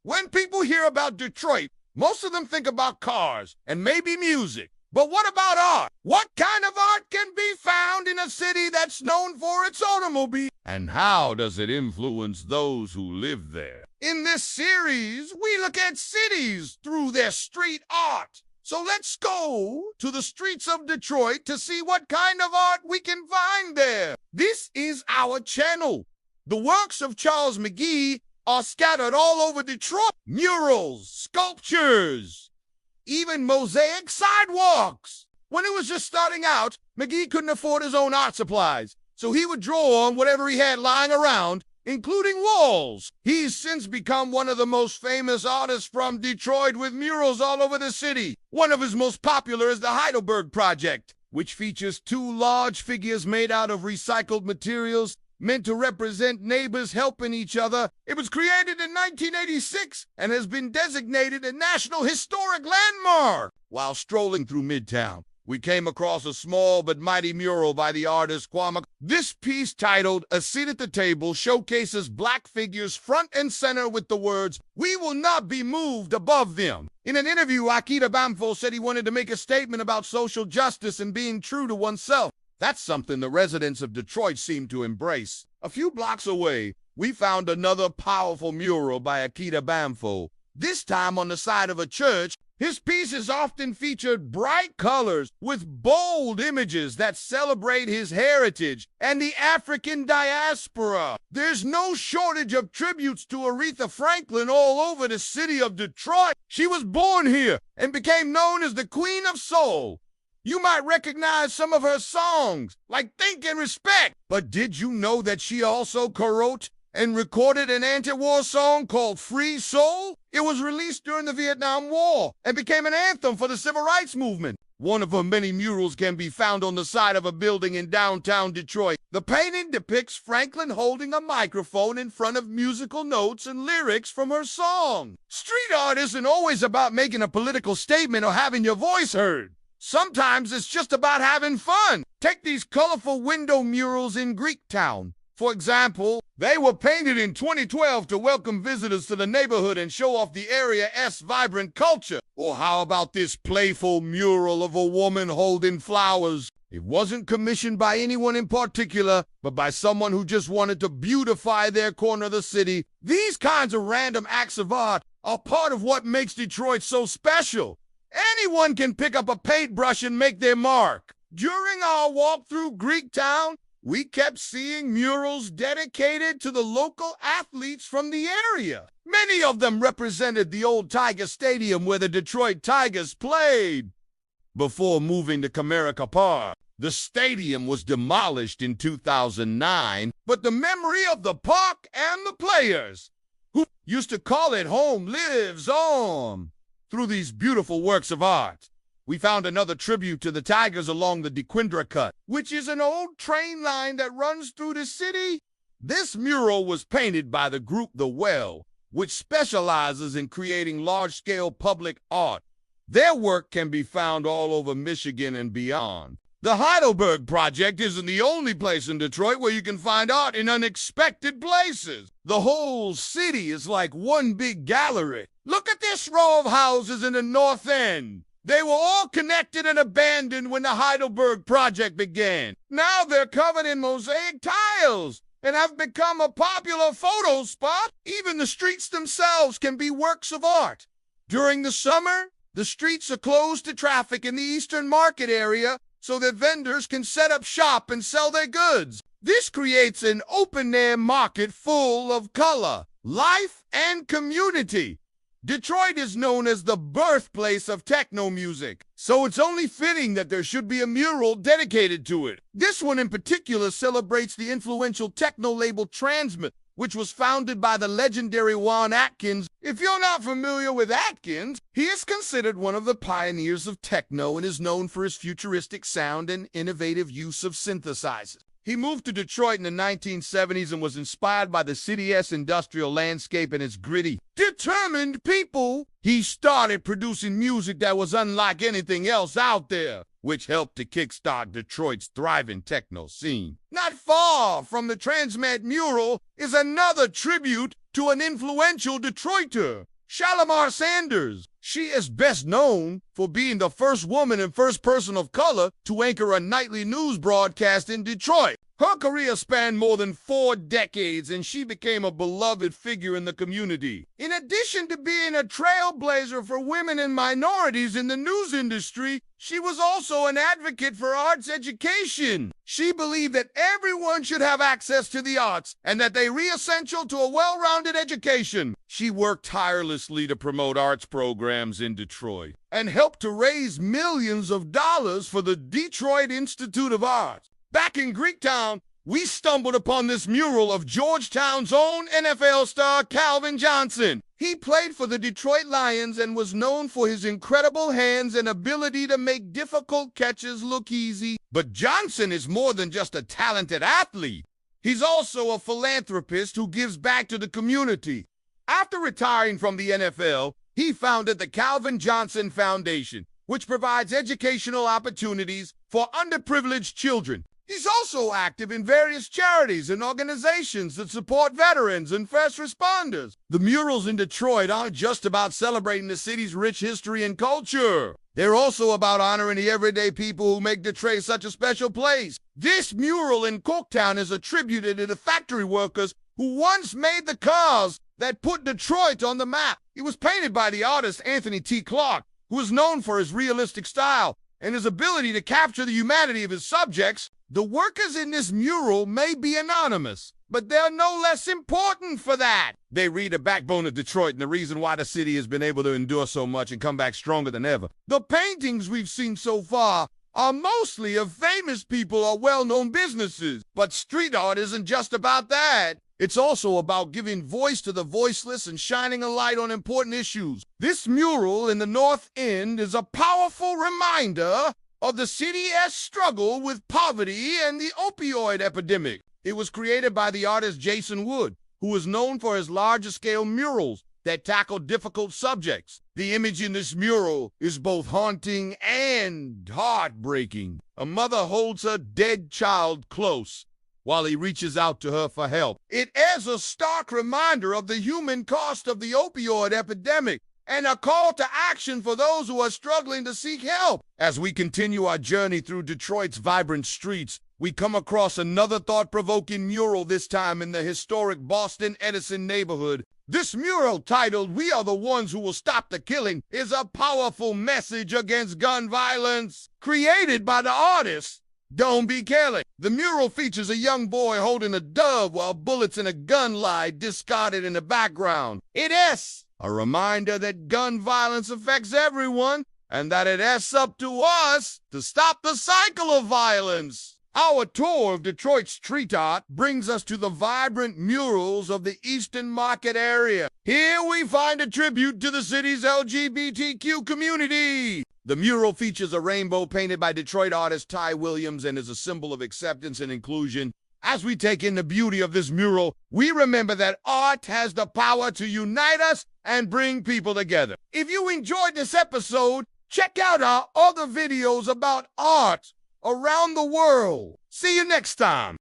When people hear about Detroit, most of them think about cars and maybe music. But what about art? What kind of art can be found in a city that's known for its automobile? And how does it influence those who live there? In this series, we look at cities through their street art. So let's go to the streets of Detroit to see what kind of art we can find there. This is our channel. The works of Charles McGee are scattered all over Detroit. Murals, sculptures, even mosaic sidewalks. When he was just starting out, McGee couldn't afford his own art supplies, so he would draw on whatever he had lying around, including walls. He's since become one of the most famous artists from Detroit with murals all over the city. One of his most popular is the Heidelberg Project, which features two large figures made out of recycled materials meant to represent neighbors helping each other. It was created in 1986 and has been designated a National Historic Landmark. While strolling through Midtown, we came across a small but mighty mural by the artist Kwame. This piece, titled A Seat at the Table, showcases black figures front and center with the words, "We will not be moved," above them. In an interview, Akita Bamfo said he wanted to make a statement about social justice and being true to oneself. That's something the residents of Detroit seem to embrace. A few blocks away, we found another powerful mural by Akita Bamfo, this time on the side of a church. His pieces often featured bright colors with bold images that celebrate his heritage and the African diaspora. There's no shortage of tributes to Aretha Franklin all over the city of Detroit. She was born here and became known as the Queen of Soul. You might recognize some of her songs, like Think and Respect. But did you know that she also co-wrote and recorded an anti-war song called Free Soul? It was released during the Vietnam War and became an anthem for the civil rights movement. One of her many murals can be found on the side of a building in downtown Detroit. The painting depicts Franklin holding a microphone in front of musical notes and lyrics from her song. Street art isn't always about making a political statement or having your voice heard. Sometimes it's just about having fun. Take these colorful window murals in Greektown. For example, they were painted in 2012 to welcome visitors to the neighborhood and show off the area's vibrant culture. Or how about this playful mural of a woman holding flowers? It wasn't commissioned by anyone in particular, but by someone who just wanted to beautify their corner of the city. These kinds of random acts of art are part of what makes Detroit so special. Anyone can pick up a paintbrush and make their mark. During our walk through Greektown, we kept seeing murals dedicated to the local athletes from the area. Many of them represented the old Tiger Stadium where the Detroit Tigers played. Before moving to Comerica Park, the stadium was demolished in 2009, but the memory of the park and the players, who used to call it home, lives on. Through these beautiful works of art, we found another tribute to the Tigers along the DeQuindra Cut, which is an old train line that runs through the city. This mural was painted by the group The Well, which specializes in creating large-scale public art. Their work can be found all over Michigan and beyond. The Heidelberg Project isn't the only place in Detroit where you can find art in unexpected places. The whole city is like one big gallery. Look at this row of houses in the North End. They were all connected and abandoned when the Heidelberg Project began. Now they're covered in mosaic tiles and have become a popular photo spot. Even the streets themselves can be works of art. During the summer, the streets are closed to traffic in the Eastern Market area so that vendors can set up shop and sell their goods. This creates an open-air market full of color, life, and community. Detroit is known as the birthplace of techno music, so it's only fitting that there should be a mural dedicated to it. This one in particular celebrates the influential techno label Transmit, which was founded by the legendary Juan Atkins. If you're not familiar with Atkins, he is considered one of the pioneers of techno and is known for his futuristic sound and innovative use of synthesizers. He moved to Detroit in the 1970s and was inspired by the city's industrial landscape and its gritty, determined people. He started producing music that was unlike anything else out there, which helped to kickstart Detroit's thriving techno scene. Not far from the Transmit mural is another tribute to an influential Detroiter, Shalimar Sanders. She is best known for being the first woman and first person of color to anchor a nightly news broadcast in Detroit. Her career spanned more than 4 decades, and she became a beloved figure in the community. In addition to being a trailblazer for women and minorities in the news industry, she was also an advocate for arts education. She believed that everyone should have access to the arts and that they are essential to a well-rounded education. She worked tirelessly to promote arts programs in Detroit and helped to raise millions of dollars for the Detroit Institute of Arts. Back in Greektown, we stumbled upon this mural of Georgetown's own NFL star Calvin Johnson. He played for the Detroit Lions and was known for his incredible hands and ability to make difficult catches look easy. But Johnson is more than just a talented athlete. He's also a philanthropist who gives back to the community. After retiring from the NFL, he founded the Calvin Johnson Foundation, which provides educational opportunities for underprivileged children. He's also active in various charities and organizations that support veterans and first responders. The murals in Detroit aren't just about celebrating the city's rich history and culture. They're also about honoring the everyday people who make Detroit such a special place. This mural in Corktown is a tribute to the factory workers who once made the cars that put Detroit on the map. It was painted by the artist Anthony T. Clark, who is known for his realistic style and his ability to capture the humanity of his subjects. The workers in this mural may be anonymous, but they're no less important for that. They read the backbone of Detroit and the reason why the city has been able to endure so much and come back stronger than ever. The paintings we've seen so far are mostly of famous people or well-known businesses, but street art isn't just about that. It's also about giving voice to the voiceless and shining a light on important issues. This mural in the North End is a powerful reminder of the city's struggle with poverty and the opioid epidemic. It was created by the artist Jason Wood, who is known for his larger-scale murals that tackle difficult subjects. The image in this mural is both haunting and heartbreaking. A mother holds her dead child close while he reaches out to her for help. It is a stark reminder of the human cost of the opioid epidemic and a call to action for those who are struggling to seek help. As we continue our journey through Detroit's vibrant streets, we come across another thought-provoking mural, this time in the historic Boston Edison neighborhood. This mural, titled "We Are the Ones Who Will Stop the Killing," is a powerful message against gun violence. Created by the artist Don't Be Kelly. The mural features a young boy holding a dove while bullets and a gun lie discarded in the background. It is a reminder that gun violence affects everyone and that it is up to us to stop the cycle of violence. Our tour of Detroit's street art brings us to the vibrant murals of the Eastern Market area. Here we find a tribute to the city's LGBTQ community. The mural features a rainbow painted by Detroit artist Ty Williams and is a symbol of acceptance and inclusion. As we take in the beauty of this mural, we remember that art has the power to unite us and bring people together. If you enjoyed this episode, check out our other videos about art around the world. See you next time.